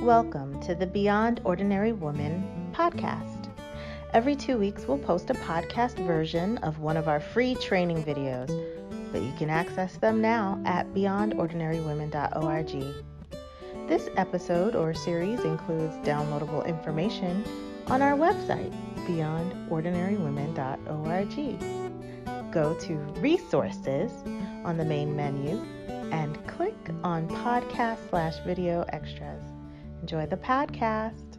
Welcome to the Beyond Ordinary Woman podcast. Every 2 weeks, we'll post a podcast version of one of our free training videos, but you can access them now at beyondordinarywomen.org. This episode or series includes downloadable information on our website, beyondordinarywomen.org. Go to Resources on the main menu and click on podcast/video extras. Enjoy the podcast.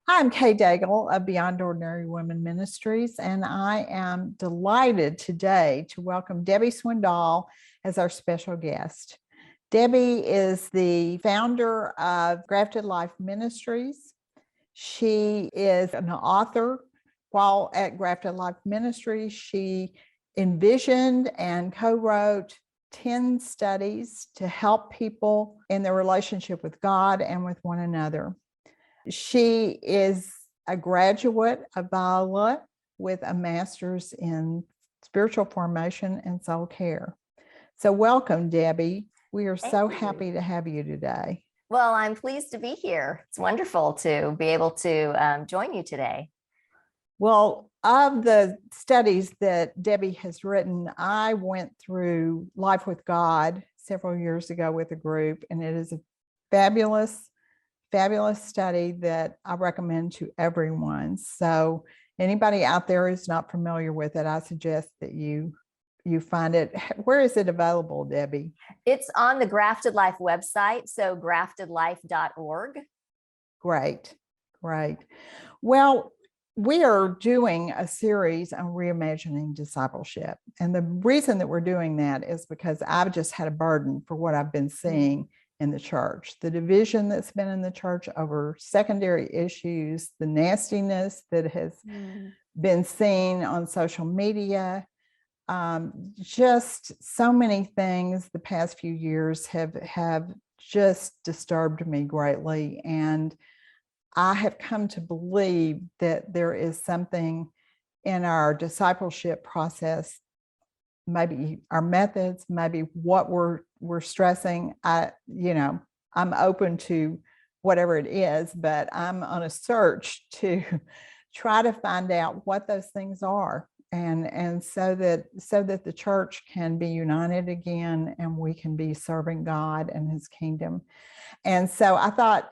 Hi, I'm Kay Daigle of Beyond Ordinary Women Ministries, and I am delighted today to welcome Debbie Swindoll as our special guest. Debbie is the founder of Grafted Life Ministries. She is an author. While at Grafted Life Ministries, she envisioned and co-wrote 10 studies to help people in their relationship with God and with one another. She is a graduate of Daigle with a master's in spiritual formation and soul care. So welcome, Debbie. We are so happy to have you today. Well, I'm pleased to be here. It's wonderful to be able to join you today. Well, of the studies that Debbie has written, I went through Life with God several years ago with a group, and it is a fabulous study that I recommend to everyone. So anybody out there who's not familiar with it, I suggest that you find it. Where is it available, Debbie? It's on the Grafted Life website, so graftedlife.org. Great. Well, we are doing a series on reimagining discipleship. And the reason that we're doing that is because I've just had a burden for what I've been seeing in the church, the division that's been in the church over secondary issues, the nastiness that has been seen on social media. Just so many things the past few years have just disturbed me greatly. And I have come to believe that there is something in our discipleship process, maybe our methods, maybe what we're stressing. I'm open to whatever it is, but I'm on a search to try to find out what those things are. And so that the church can be united again and we can be serving God and his kingdom. And so I thought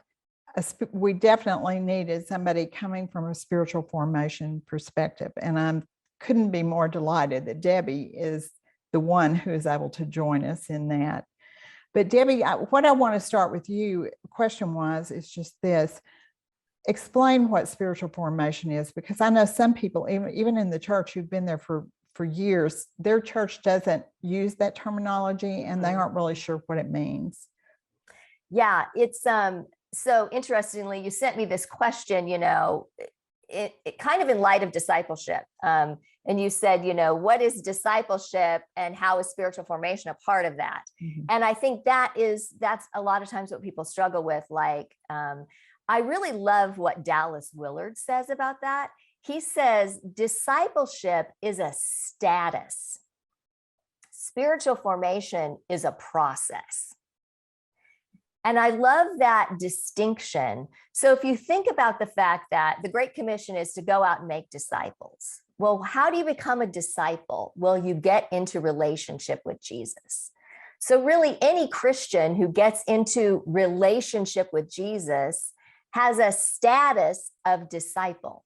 we definitely needed somebody coming from a spiritual formation perspective. And I couldn't be more delighted that Debbie is the one who is able to join us in that. But Debbie, what I want to start with you, question-wise, is just this. Explain what spiritual formation is, because I know some people, even in the church who've been there for years, their church doesn't use that terminology and they aren't really sure what it means. Yeah, it's so interestingly, you sent me this question, it kind of in light of discipleship. And you said, what is discipleship and how is spiritual formation a part of that? Mm-hmm. And I think that's a lot of times what people struggle with. Like, I really love what Dallas Willard says about that. He says, discipleship is a status. Spiritual formation is a process. And I love that distinction. So if you think about the fact that the Great Commission is to go out and make disciples, well, how do you become a disciple? Well, you get into relationship with Jesus. So really, any Christian who gets into relationship with Jesus has a status of disciple.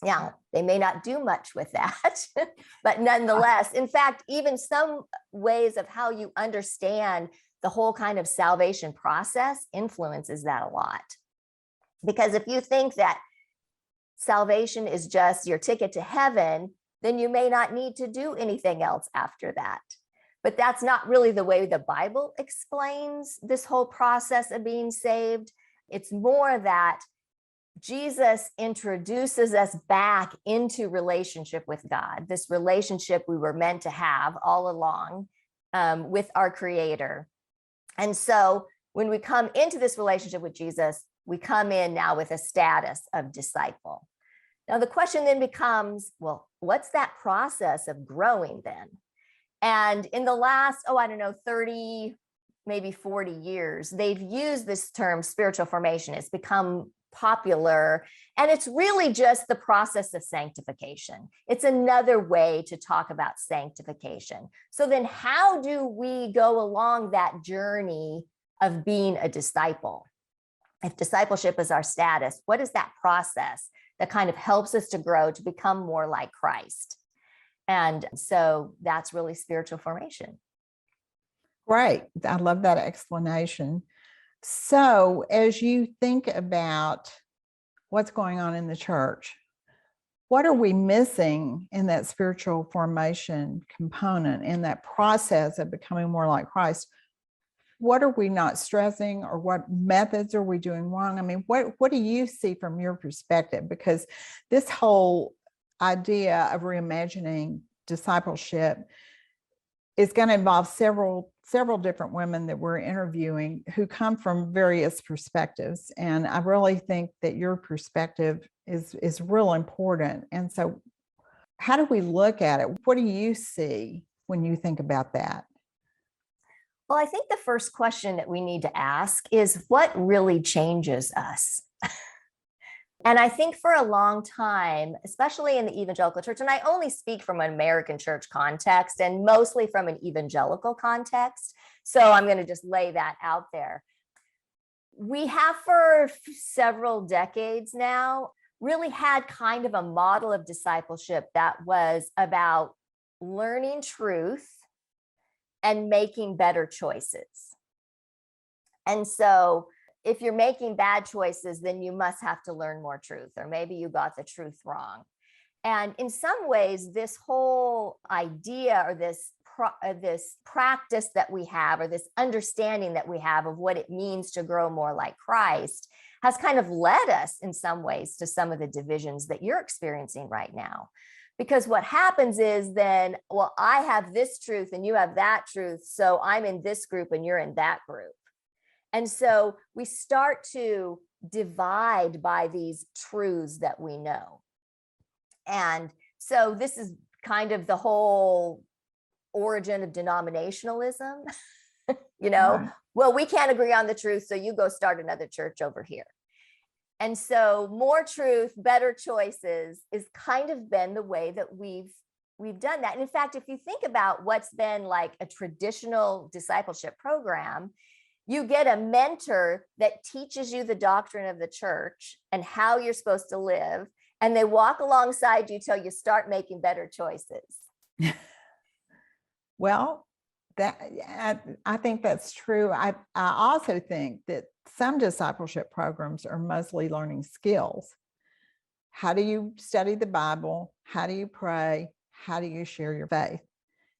Now, they may not do much with that, but nonetheless, in fact, even some ways of how you understand the whole kind of salvation process influences that a lot. Because if you think that salvation is just your ticket to heaven, then you may not need to do anything else after that. But that's not really the way the Bible explains this whole process of being saved. It's more that Jesus introduces us back into relationship with God, this relationship we were meant to have all along with our Creator. And so when we come into this relationship with Jesus, we come in now with a status of disciple. Now, the question then becomes, well, what's that process of growing then? And in the last, 30 maybe 40 years, they've used this term spiritual formation. It's become popular, and it's really just the process of sanctification. It's another way to talk about sanctification. So then how do we go along that journey of being a disciple? If discipleship is our status, what is that process that kind of helps us to grow to become more like Christ? And so that's really spiritual formation. Great. I love that explanation. So as you think about what's going on in the church, what are we missing in that spiritual formation component, in that process of becoming more like Christ? What are we not stressing, or what methods are we doing wrong? I mean, what do you see from your perspective? Because this whole idea of reimagining discipleship is going to involve several different women that we're interviewing who come from various perspectives. And I really think that your perspective is real important. And so how do we look at it? What do you see when you think about that? Well, I think the first question that we need to ask is, what really changes us? And I think for a long time, especially in the evangelical church, and I only speak from an American church context and mostly from an evangelical context, so I'm going to just lay that out there. We have for several decades now really had kind of a model of discipleship that was about learning truth and making better choices. And so if you're making bad choices, then you must have to learn more truth, or maybe you got the truth wrong. And in some ways, this whole idea, or this practice that we have, or this understanding that we have of what it means to grow more like Christ, has kind of led us in some ways to some of the divisions that you're experiencing right now. Because what happens is then, well, I have this truth and you have that truth, so I'm in this group and you're in that group. And so we start to divide by these truths that we know. And so this is kind of the whole origin of denominationalism. Right. Well, we can't agree on the truth, so you go start another church over here. And so more truth, better choices is kind of been the way that we've done that. And in fact, if you think about what's been like a traditional discipleship program, you get a mentor that teaches you the doctrine of the church and how you're supposed to live, and they walk alongside you till you start making better choices. Well, I think that's true. I also think that some discipleship programs are mostly learning skills. How do you study the Bible? How do you pray? How do you share your faith?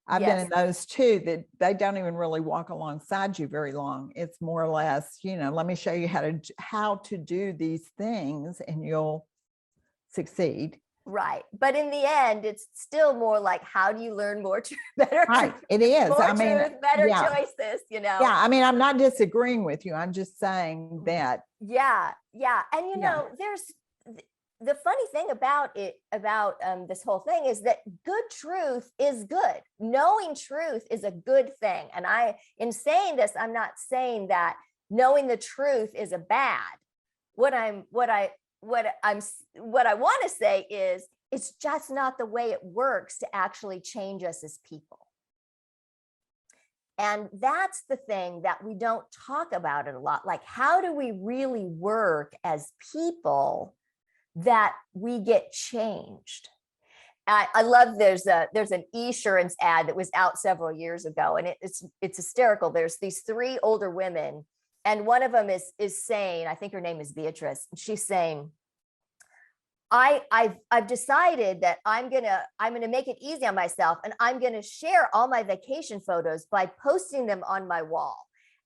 I've been in those too, that they don't even really walk alongside you very long. It's more or less, let me show you how to do these things and you'll succeed. Right. But in the end, it's still more like, how do you learn more better? Right. It is. More truth, better choices, Yeah. I mean, I'm not disagreeing with you. I'm just saying that. Yeah. Yeah. And, there's the funny thing about this whole thing is that good truth is good. Knowing truth is a good thing. And in saying this, I'm not saying that knowing the truth is a bad. What I want to say is, it's just not the way it works to actually change us as people. And that's the thing that we don't talk about it a lot. Like, how do we really work as people that we get changed? I love there's an Esurance ad that was out several years ago, and it's hysterical. There's these three older women, and one of them is saying, I think her name is Beatrice, and she's saying, I've decided that I'm gonna make it easy on myself, and I'm gonna share all my vacation photos by posting them on my wall.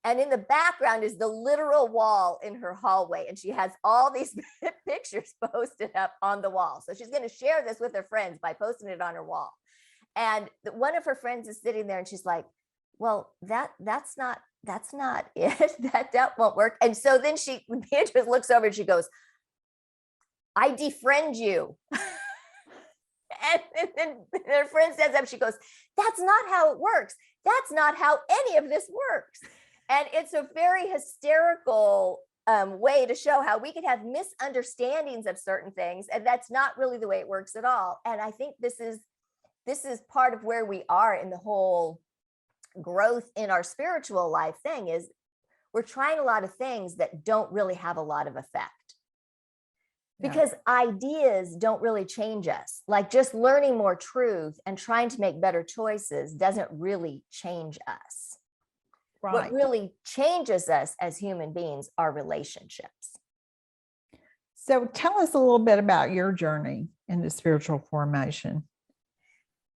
And in the background is the literal wall in her hallway, and she has all these pictures posted up on the wall. So she's going to share this with her friends by posting it on her wall. And one of her friends is sitting there, and she's like, "Well, that's not it. that won't work." And so then Beatrice looks over and she goes, "I defriend you." And then her friend stands up, she goes, "That's not how it works. That's not how any of this works." And it's a very hysterical way to show how we can have misunderstandings of certain things, and that's not really the way it works at all. And I think this is part of where we are in the whole growth in our spiritual life thing, is we're trying a lot of things that don't really have a lot of effect. Because ideas don't really change us. Like just learning more truth and trying to make better choices doesn't really change us. Right. What really changes us as human beings are relationships. So tell us a little bit about your journey into spiritual formation.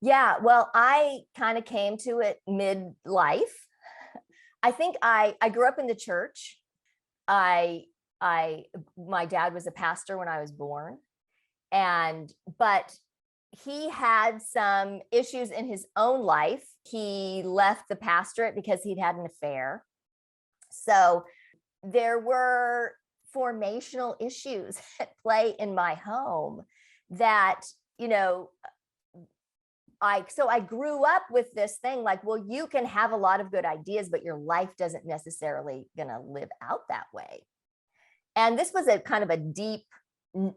Yeah, well, I kind of came to it midlife. I think I grew up in the church. My dad was a pastor when I was born, but he had some issues in his own life. He left the pastorate because he'd had an affair. So there were formational issues at play in my home that, I grew up with this thing like, well, you can have a lot of good ideas, but your life doesn't necessarily gonna live out that way. And this was a kind of a deep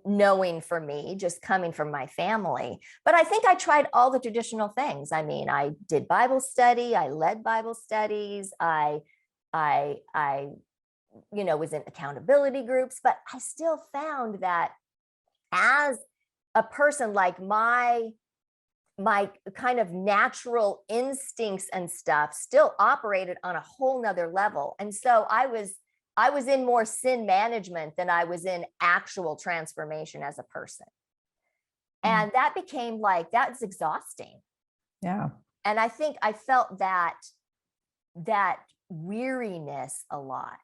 knowing for me, just coming from my family. But I think I tried all the traditional things. I mean, I did Bible study, I led Bible studies, I was in accountability groups, but I still found that as a person, like my kind of natural instincts and stuff still operated on a whole nother level. And so I was in more sin management than I was in actual transformation as a person. And that became like, that's exhausting. Yeah. And I think I felt that weariness a lot.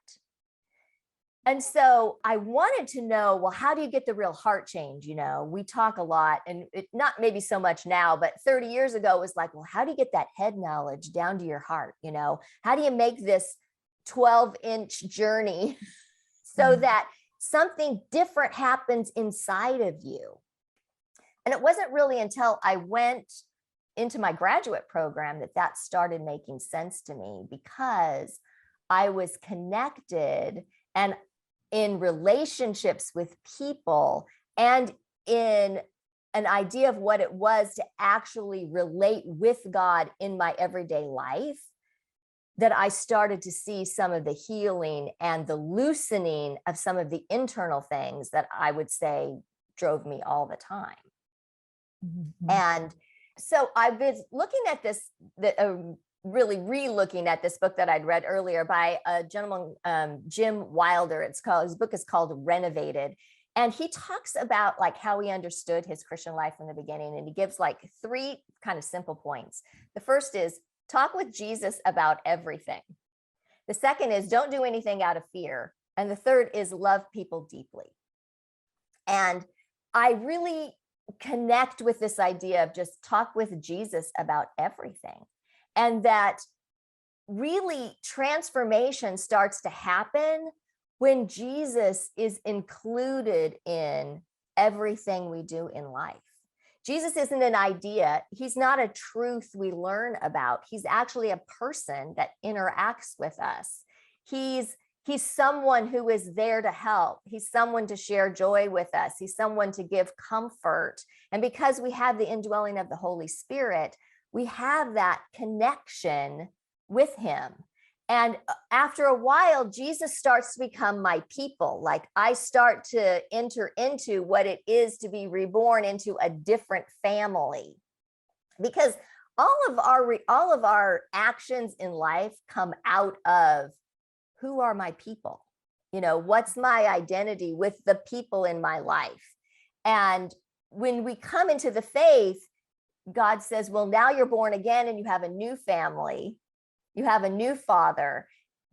And so I wanted to know, well, how do you get the real heart change? We talk a lot, and not maybe so much now, but 30 years ago it was like, well, how do you get that head knowledge down to your heart? How do you make this 12-inch journey so that something different happens inside of you? And it wasn't really until I went into my graduate program that started making sense to me, because I was connected and in relationships with people and in an idea of what it was to actually relate with God in my everyday life, that I started to see some of the healing and the loosening of some of the internal things that I would say drove me all the time. Mm-hmm. And so I've been looking at this, really re-looking at this book that I'd read earlier by a gentleman, Jim Wilder. His book is called Renovated. And he talks about like how he understood his Christian life from the beginning. And he gives like 3 kind of simple points. The first is talk with Jesus about everything. The second is don't do anything out of fear. And the third is love people deeply. And I really connect with this idea of just talk with Jesus about everything. And that really transformation starts to happen when Jesus is included in everything we do in life. Jesus isn't an idea. He's not a truth we learn about. He's actually a person that interacts with us. He's someone who is there to help. He's someone to share joy with us. He's someone to give comfort. And because we have the indwelling of the Holy Spirit, we have that connection with him. And after a while, Jesus starts to become my people. Like I start to enter into what it is to be reborn into a different family, because all of our actions in life come out of who are my people? What's my identity with the people in my life? And when we come into the faith, God says, well, now you're born again and you have a new family, you have a new father.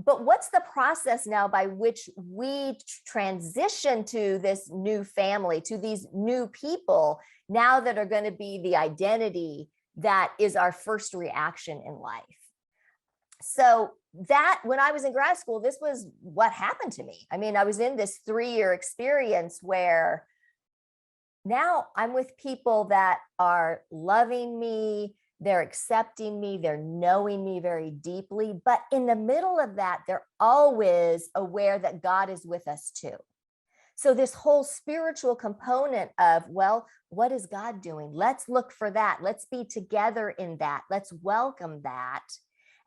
But what's the process now by which we transition to this new family, to these new people now that are going to be the identity that is our first reaction in life? So that when I was in grad school, this was what happened to me. I mean, I was in this 3-year experience where now I'm with people that are loving me, they're accepting me, they're knowing me very deeply. But in the middle of that, they're always aware that God is with us too. So this whole spiritual component of, well, what is God doing? Let's look for that. Let's be together in that. Let's welcome that.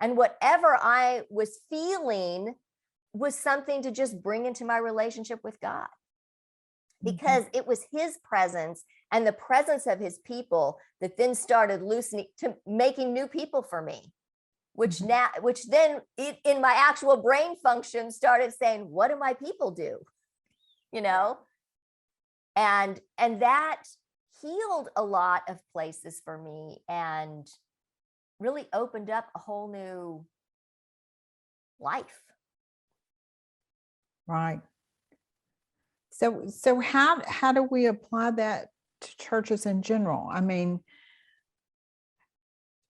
And whatever I was feeling was something to just bring into my relationship with God, because it was his presence and the presence of his people that then started loosening to making new people for me, which then in my actual brain function started saying, what do my people do? You know, and that healed a lot of places for me and really opened up a whole new life. Right. So how do we apply that to churches in general? I mean,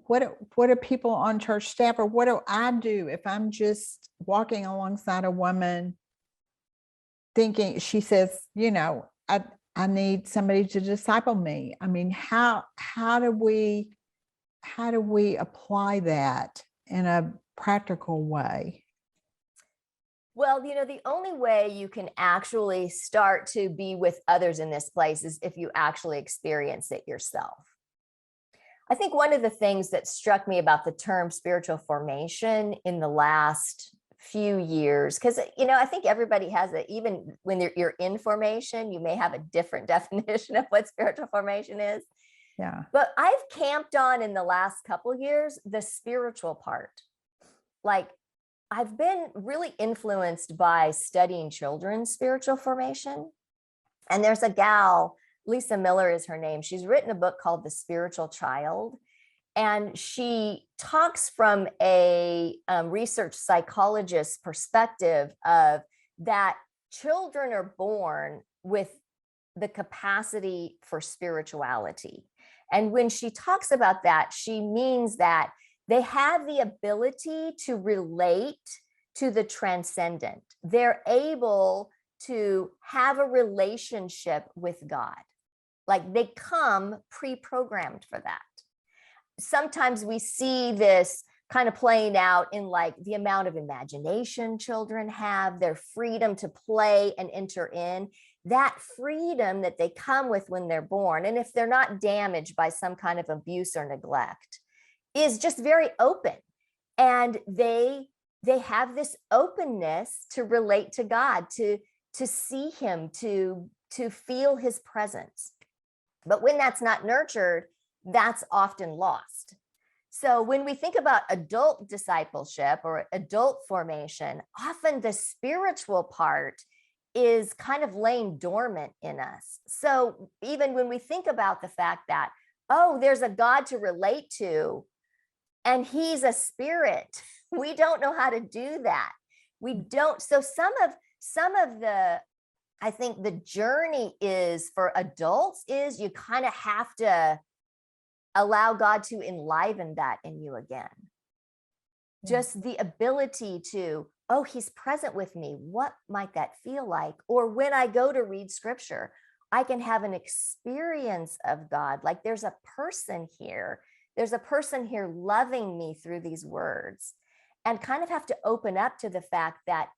what do people on church staff, or what do I do if I'm just walking alongside a woman thinking, she says, you know, I need somebody to disciple me? I mean, how do we apply that in a practical way? Well, you know, the only way you can actually start to be with others in this place is if you actually experience it yourself. I think one of the things that struck me about the term spiritual formation in the last few years, because, you know, I think everybody has it, even when you're in formation, you may have a different definition of what spiritual formation is. Yeah. But I've camped on in the last couple of years the spiritual part. Like, I've been really influenced by studying children's spiritual formation. And there's a gal, Lisa Miller is her name. She's written a book called The Spiritual Child. And she talks from a research psychologist perspective of that children are born with the capacity for spirituality. And when she talks about that, she means that they have the ability to relate to the transcendent. They're able to have a relationship with God. Like, they come pre-programmed for that. Sometimes we see this kind of playing out in like the amount of imagination children have, their freedom to play and enter in, that freedom that they come with when they're born. And if they're not damaged by some kind of abuse or neglect, is just very open. And they have this openness to relate to God, to see him, to feel his presence. But when that's not nurtured, that's often lost. So when we think about adult discipleship or adult formation, often the spiritual part is kind of laying dormant in us. So even when we think about the fact that, oh, there's a God to relate to, and he's a spirit, we don't know how to do that. We don't. So some of the, I think the journey is for adults is you kind of have to allow God to enliven that in you again. Just the ability to, oh, he's present with me. What might that feel like? Or when I go to read scripture, I can have an experience of God. Like, there's a person here. There's a person here loving me through these words, and kind of have to open up to the fact that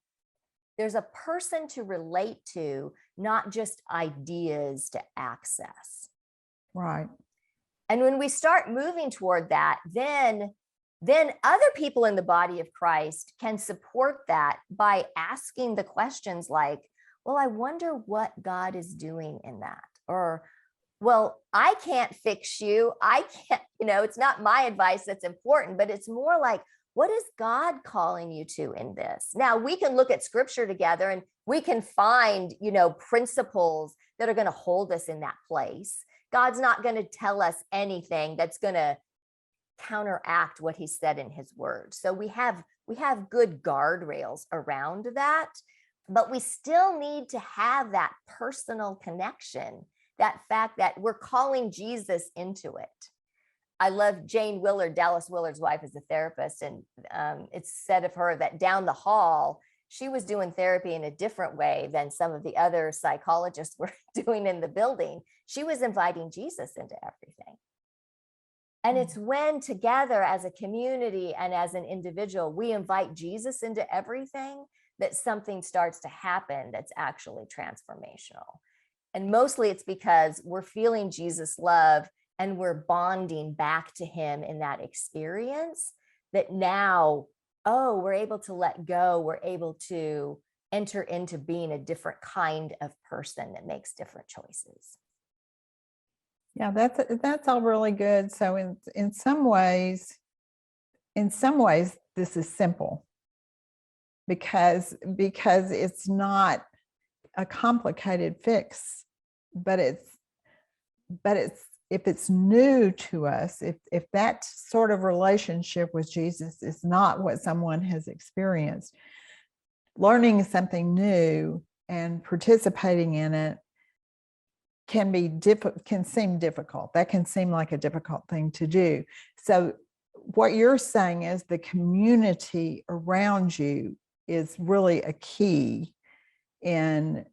there's a person to relate to, not just ideas to access. Right. And when we start moving toward that, then other people in the body of Christ can support that by asking the questions like, well, I wonder what God is doing in that. Or, well, I can't fix you. I can't, it's not my advice that's important, but it's more like, what is God calling you to in this? Now, we can look at scripture together and we can find, principles that are going to hold us in that place. God's not going to tell us anything that's going to counteract what he said in his word. So we have good guardrails around that, but we still need to have that personal connection, that fact that we're calling Jesus into it. I love Jane Willard, Dallas Willard's wife, is a therapist, and it's said of her that down the hall, she was doing therapy in a different way than some of the other psychologists were doing in the building. She was inviting Jesus into everything. And it's when together as a community and as an individual, we invite Jesus into everything, that something starts to happen that's actually transformational. And mostly it's because we're feeling Jesus' love and we're bonding back to him in that experience, that now, oh, we're able to let go. We're able to enter into being a different kind of person that makes different choices. Yeah, that's all really good. So in some ways, this is simple because it's not a complicated fix, but it's if it's new to us, if that sort of relationship with Jesus is not what someone has experienced, learning something new and participating in it can seem difficult. That can seem like a difficult thing to do. So what you're saying is the community around you is really a key in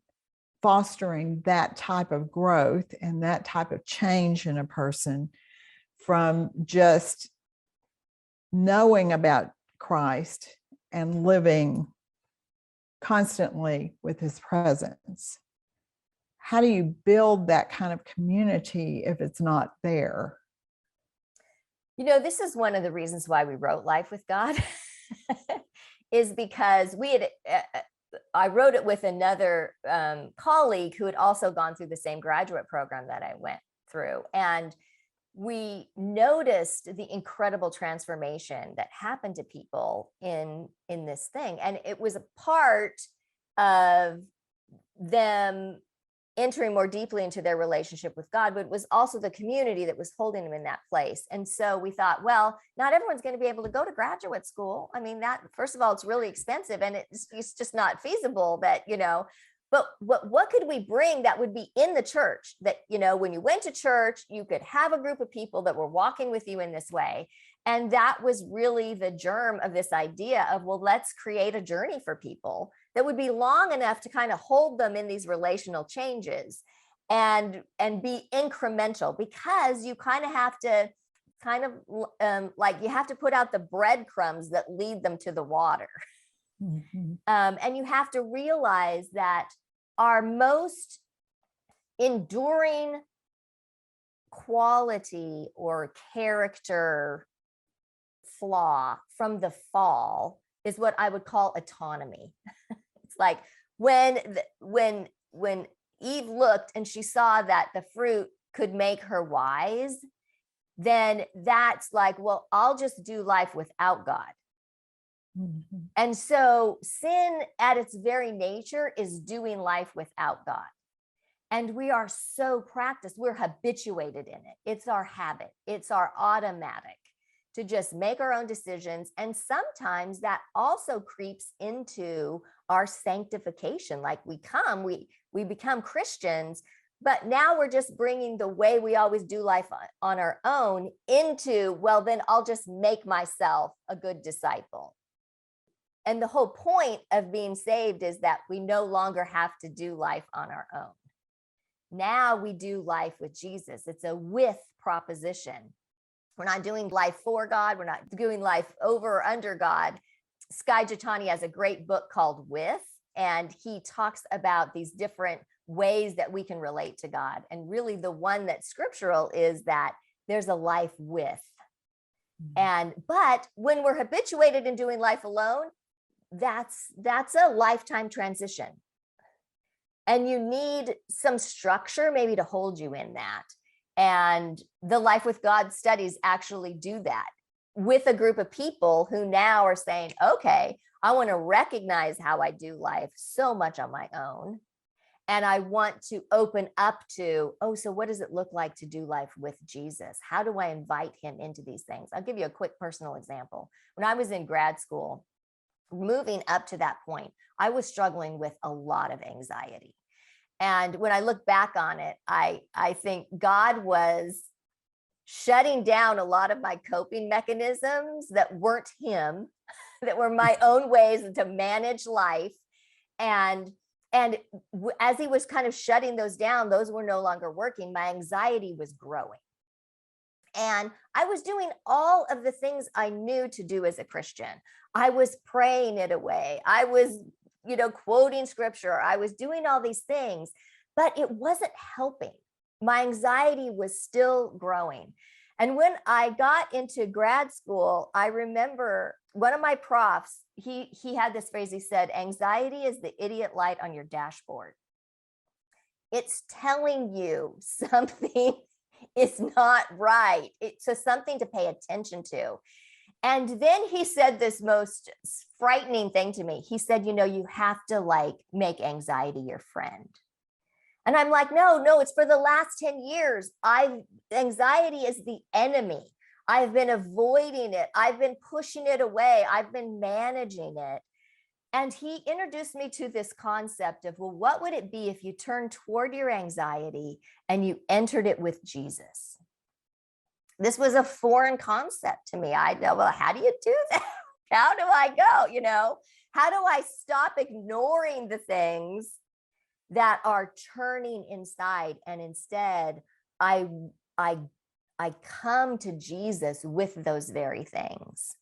fostering that type of growth and that type of change in a person, from just knowing about Christ and living constantly with his presence. How do you build that kind of community if it's not there? You know, this is one of the reasons why we wrote Life with God, is because I wrote it with another colleague who had also gone through the same graduate program that I went through. And we noticed the incredible transformation that happened to people in this thing. And it was a part of them entering more deeply into their relationship with God, but it was also the community that was holding them in that place. And so we thought, well, not everyone's going to be able to go to graduate school. I mean, that, first of all, it's really expensive and it's just not feasible that, but what could we bring that would be in the church, that, when you went to church, you could have a group of people that were walking with you in this way. And that was really the germ of this idea of, well, let's create a journey for people that would be long enough to kind of hold them in these relational changes and be incremental, because you kind of have to you have to put out the breadcrumbs that lead them to the water. Mm-hmm. And you have to realize that our most enduring quality or character flaw from the fall is what I would call autonomy. It's like when Eve looked and she saw that the fruit could make her wise, then that's like, well, I'll just do life without God. Mm-hmm. And so sin at its very nature is doing life without God. And we are so practiced, we're habituated in it. It's our habit. It's our automatic to just make our own decisions. And sometimes that also creeps into our sanctification. Like we become Christians, but now we're just bringing the way we always do life on our own into, well, then I'll just make myself a good disciple. And the whole point of being saved is that we no longer have to do life on our own. Now we do life with Jesus. It's a with proposition. We're not doing life for God. We're not doing life over or under God. Skye Jethani has a great book called With, and he talks about these different ways that we can relate to God. And really the one that's scriptural is that there's a life with. But when we're habituated in doing life alone, that's a lifetime transition. And you need some structure maybe to hold you in that. And the Life with God studies actually do that with a group of people who now are saying, okay, I want to recognize how I do life so much on my own. And I want to open up to, so what does it look like to do life with Jesus? How do I invite him into these things? I'll give you a quick personal example. When I was in grad school, moving up to that point, I was struggling with a lot of anxiety. And when I look back on it, I think God was shutting down a lot of my coping mechanisms that weren't him, that were my own ways to manage life. And as he was kind of shutting those down, those were no longer working. My anxiety was growing. And I was doing all of the things I knew to do as a Christian. I was praying it away. I was, quoting scripture. I was doing all these things, but it wasn't helping. My anxiety was still growing. And when I got into grad school, I remember one of my profs, he had this phrase. He said, anxiety is the idiot light on your dashboard. It's telling you something is not right. It's something to pay attention to. And then he said this most frightening thing to me. He said, you have to make anxiety your friend. And I'm like, no, it's for the last 10 years. Anxiety is the enemy. I've been avoiding it. I've been pushing it away. I've been managing it. And he introduced me to this concept of, well, what would it be if you turned toward your anxiety and you entered it with Jesus? This was a foreign concept to me. I know, well, how do you do that? How do I go? How do I stop ignoring the things that are turning inside, and instead I come to Jesus with those very things?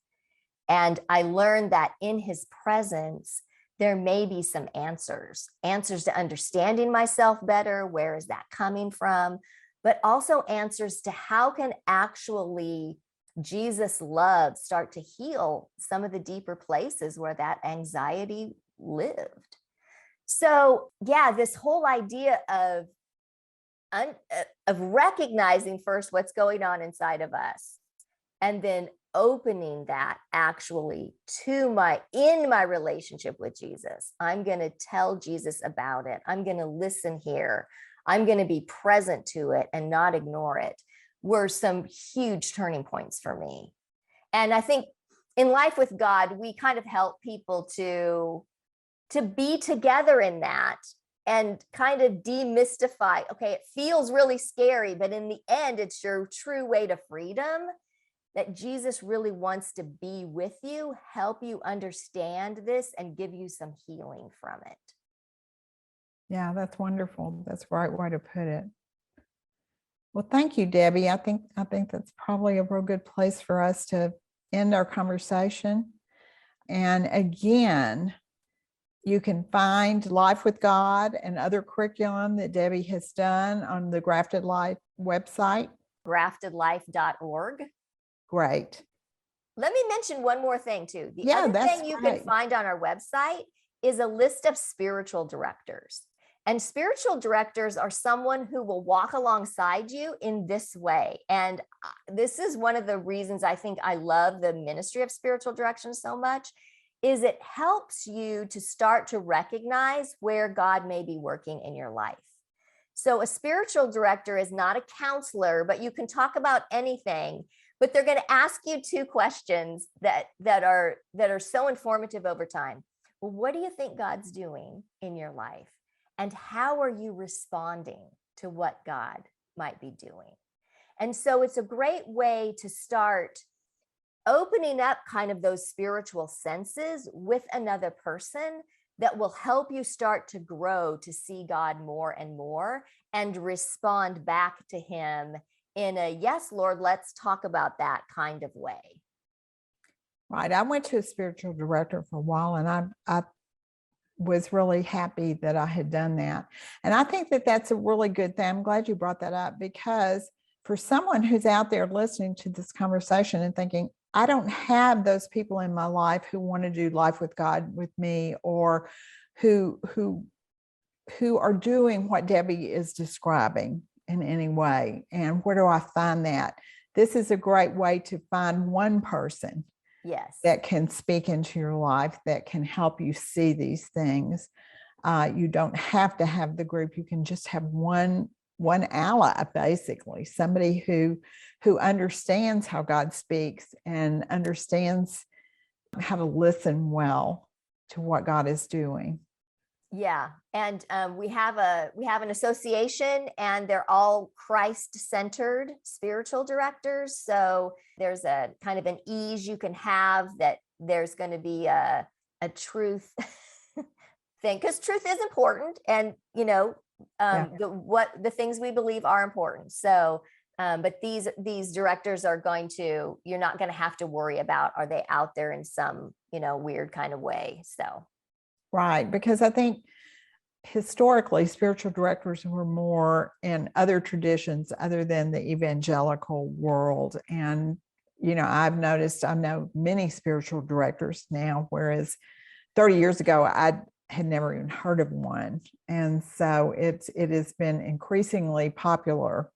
And I learned that in his presence, there may be some answers to understanding myself better. Where is that coming from? But also answers to how can actually Jesus' love start to heal some of the deeper places where that anxiety lived. So yeah, this whole idea of recognizing first what's going on inside of us, and then opening that actually in my relationship with Jesus. I'm going to tell Jesus about it. I'm going to listen here. I'm going to be present to it and not ignore it, were some huge turning points for me. And I think in Life with God, we kind of help people to be together in that and kind of demystify, okay, it feels really scary, but in the end, it's your true way to freedom, that Jesus really wants to be with you, help you understand this, and give you some healing from it. Yeah, that's wonderful. That's the right way to put it. Well, thank you, Debbie. I think that's probably a real good place for us to end our conversation. And again, you can find Life with God and other curriculum that Debbie has done on the Grafted Life website. graftedlife.org. Great. Let me mention one more thing too. The Yeah, other that's thing you great. can find on our website is a list of spiritual directors. And spiritual directors are someone who will walk alongside you in this way. And this is one of the reasons I think I love the ministry of spiritual direction so much, is it helps you to start to recognize where God may be working in your life. So a spiritual director is not a counselor, but you can talk about anything, but they're going to ask you two questions that are so informative over time. Well, what do you think God's doing in your life? And how are you responding to what God might be doing? And so it's a great way to start opening up kind of those spiritual senses with another person that will help you start to grow to see God more and more and respond back to him in a, yes, Lord, let's talk about that kind of way. Right. I went to a spiritual director for a while, and I was really happy that I had done that. And I think that that's a really good thing. I'm glad you brought that up, because for someone who's out there listening to this conversation and thinking, I don't have those people in my life who want to do Life with God with me, or who are doing what Debbie is describing in any way. And where do I find that? This is a great way to find one person, yes, that can speak into your life, that can help you see these things. You don't have to have the group. You can just have one ally, basically, somebody who understands how God speaks and understands how to listen well to what God is doing. Yeah. And we have an association, and they're all Christ-centered spiritual directors. So there's a kind of an ease you can have that there's going to be a truth thing, because truth is important, and the things we believe are important. So But these directors are you're not going to have to worry about, are they out there in some, weird kind of way. So. Right. Because I think historically spiritual directors were more in other traditions other than the evangelical world. And, I've noticed, I know many spiritual directors now, whereas 30 years ago, I had never even heard of one. And so it has been increasingly popular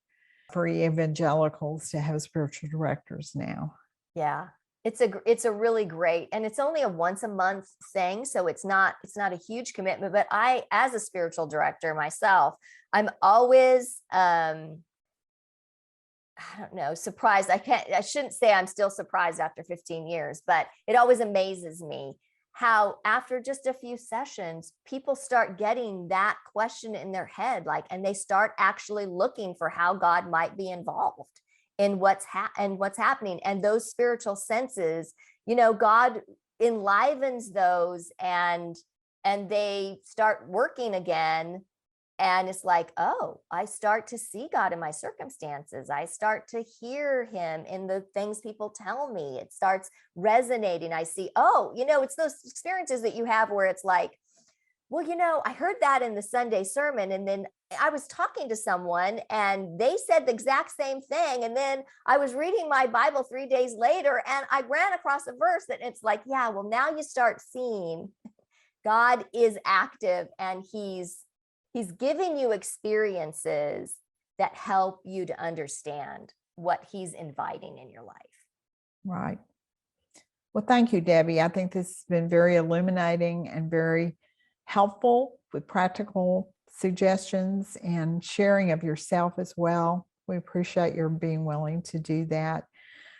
for evangelicals to have spiritual directors now. Yeah, it's a really great, and it's only a once a month thing, so it's not a huge commitment. But I, as a spiritual director myself, I'm always I don't know, surprised. I shouldn't say I'm still surprised after 15 years, but it always amazes me how after just a few sessions, people start getting that question in their head, and they start actually looking for how God might be involved in what's happening. And those spiritual senses, God enlivens those and they start working again. And it's like, oh, I start to see God in my circumstances. I start to hear him in the things people tell me. It starts resonating. I see, oh, it's those experiences that you have where it's like, well, I heard that in the Sunday sermon. And then I was talking to someone and they said the exact same thing. And then I was reading my Bible 3 days later and I ran across a verse that it's like, yeah, well, now you start seeing God is active and he's giving you experiences that help you to understand what he's inviting in your life. Right. Well, thank you, Debbie. I think this has been very illuminating and very helpful with practical suggestions and sharing of yourself as well. We appreciate your being willing to do that.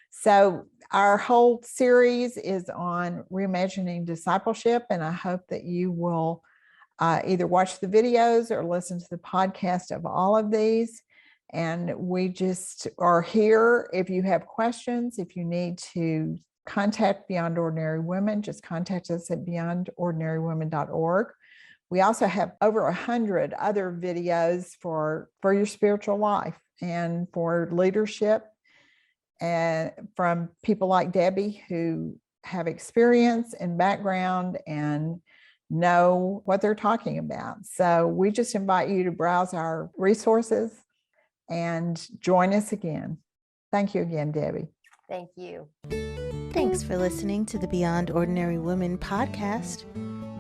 So our whole series is on reimagining discipleship, and I hope that you will either watch the videos or listen to the podcast of all of these. And we just are here. If you have questions, if you need to contact Beyond Ordinary Women, just contact us at beyondordinarywomen.org. We also have over 100 other videos for your spiritual life and for leadership, and from people like Debbie who have experience and background and know what they're talking about. So we just invite you to browse our resources and join us again. Thank you again, Debbie. Thank you. Thanks for listening to the Beyond Ordinary Women podcast.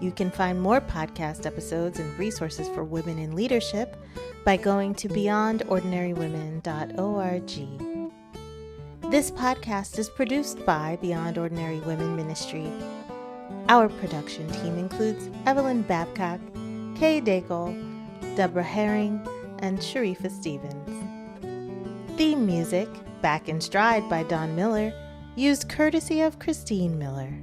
You can find more podcast episodes and resources for women in leadership by going to beyondordinarywomen.org. This podcast is produced by Beyond Ordinary Women Ministry. Our production team includes Evelyn Babcock, Kay Daigle, Deborah Herring, and Sharifa Stevens. Theme music, Back in Stride by Don Miller, used courtesy of Christine Miller.